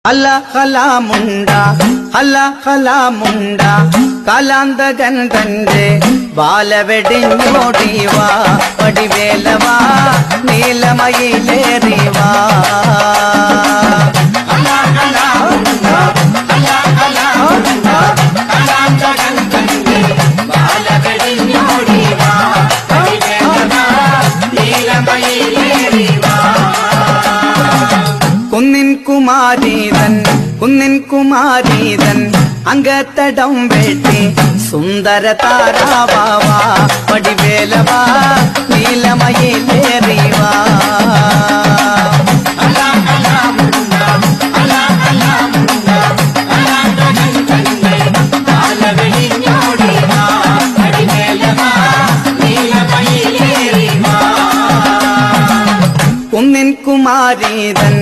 ഹല ഹലാമുണ്ട ഹല ഹലാമുണ്ട കാലാന്തകൻ തന്റെ ബാലവെടിഞ്ഞോടിവാ വടിവേലവാ നീലമയിലേറിവാ കുന്നിൻ കുമാരീതൻ അങ്കത്തടം വെട്ടി സുന്ദര താരാവാ വടിവേലവാ നീലമയിലേറിവാ കുന്നിൻ കുമാരീതൻ